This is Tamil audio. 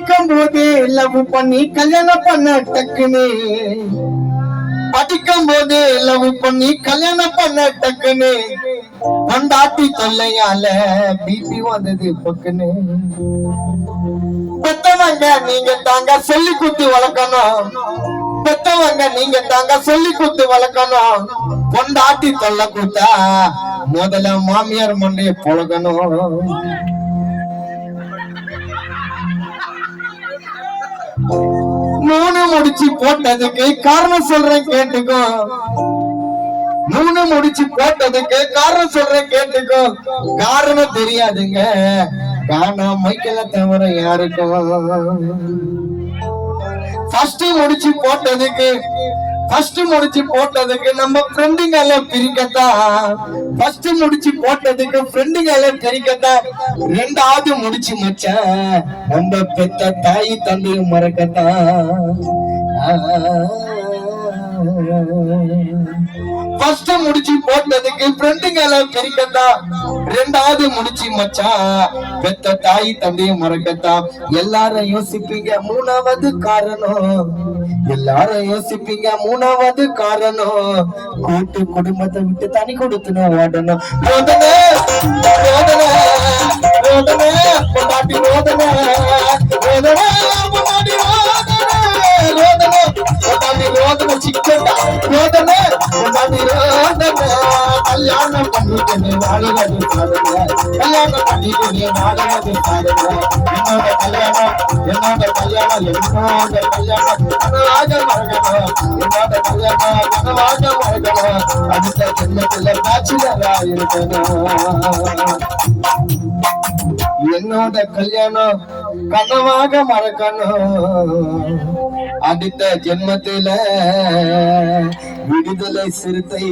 படிக்கும் போது லவ் பண்ணி கல்யாணம் பண்ண டக்குன்னு படிக்கும் போது லவ் பண்ணி கல்யாணம் பண்ண டக்குன்னு கொண்டாட்டி தொல்லையால பிபி வந்தது பக்குன்னு பெத்தவங்க நீங்க தாங்க சொல்லி குத்து வளர்க்கணும் பெத்தவங்க நீங்க தாங்க சொல்லி குத்து வளர்க்கணும் கொண்டாட்டி தொல்லை குத்தா முதல்ல மாமியார் மண்டைய பொழக்கணும் மூணு முடிச்சு போட்டதுக்கு காரணம் சொல்றேன் கேட்டுக்கோ மூணு முடிச்சு போட்டதுக்கு காரணம் சொல்றேன் கேட்டுக்கோ காரணம் தெரியாதுங்க காரணம் மைக்கேல தவிர யாருக்கும் ஃபர்ஸ்ட் முடிச்சு போட்டதுக்கு நம்ம ஃப்ரெண்டுங்க எல்லாம் பிரிக்கத்தான் ஃபர்ஸ்ட் முடிச்சு போட்டதுக்கு ஃப்ரெண்டுங்க எல்லாம் பிரிக்கத்தான் ரெண்டாவது முடிச்சு மச்சான் நம்ம பெத்த தாய் தந்தையும் மறக்கத்தான் ஃபர்ஸ்ட் முடிச்சு போட்டதுக்கு ஃப்ரெண்டுங்க எல்லாம் பிரிக்கத்தான் ரெண்டாவது முடிச்சு மச்சான் பெத்த தாய் தந்தையும் மறக்கத்தான் எல்லாரும் யோசிப்பீங்க மூணாவது காரணம் கூட்டு குடும்பத்தை விட்டு தனி கொடுத்துன்னு ஓடணும் ரோதனை சிக்கட்டா கல்யாணம் பண்ணிட்டு வாழறது கல்யாணம் பண்ணிட்டு வாழறது என்னோட கல்யாணம் கனவாக மறக்கணும் அடுத்த ஜென்மத்துல பேச்சுலரா இருக்கணும் என்னோட கல்யாணம் கனவாக மறக்கணும் அடுத்த ஜென்மத்தில விடுதலை சிறுத்தை